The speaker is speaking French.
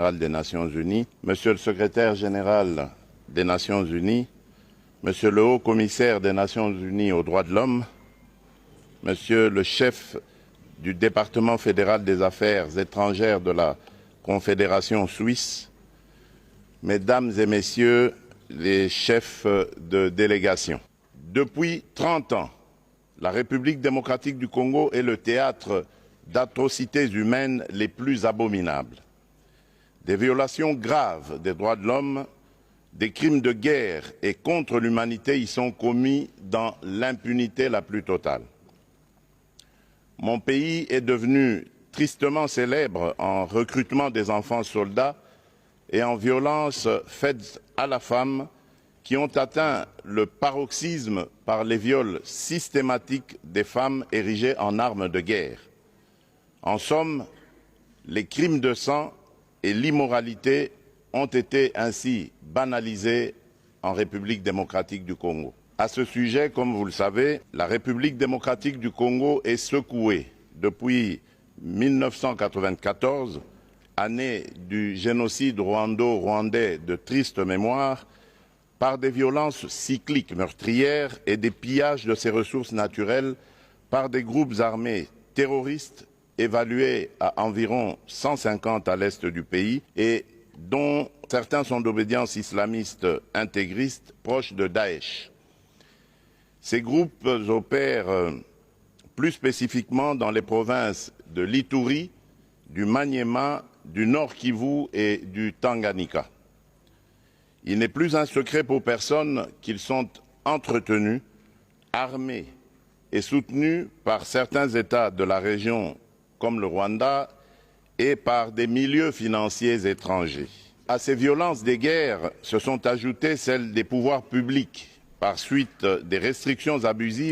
des Nations Unies, Monsieur le secrétaire général des Nations Unies, Monsieur le haut-commissaire des Nations Unies aux droits de l'homme, Monsieur le chef du département fédéral des affaires étrangères de la Confédération suisse, Mesdames et Messieurs les chefs de délégation. Depuis 30 ans, la République démocratique du Congo est le théâtre d'atrocités humaines les plus abominables. Des violations graves des droits de l'homme, des crimes de guerre et contre l'humanité y sont commis dans l'impunité la plus totale. Mon pays est devenu tristement célèbre en recrutement des enfants soldats et en violences faites à la femme qui ont atteint le paroxysme par les viols systématiques des femmes érigées en armes de guerre. En somme, les crimes de sang et l'immoralité ont été ainsi banalisés en République démocratique du Congo. À ce sujet, comme vous le savez, la République démocratique du Congo est secouée depuis 1994, année du génocide rwando-rwandais de triste mémoire, par des violences cycliques meurtrières et des pillages de ses ressources naturelles par des groupes armés terroristes évalués à environ 150 à l'est du pays et dont certains sont d'obédience islamiste intégriste proches de Daesh. Ces groupes opèrent plus spécifiquement dans les provinces de l'Ituri, du Maniema, du Nord Kivu et du Tanganyika. Il n'est plus un secret pour personne qu'ils sont entretenus, armés et soutenus par certains États de la région comme le Rwanda et par des milieux financiers étrangers. À ces violences des guerres se sont ajoutées celles des pouvoirs publics par suite des restrictions abusives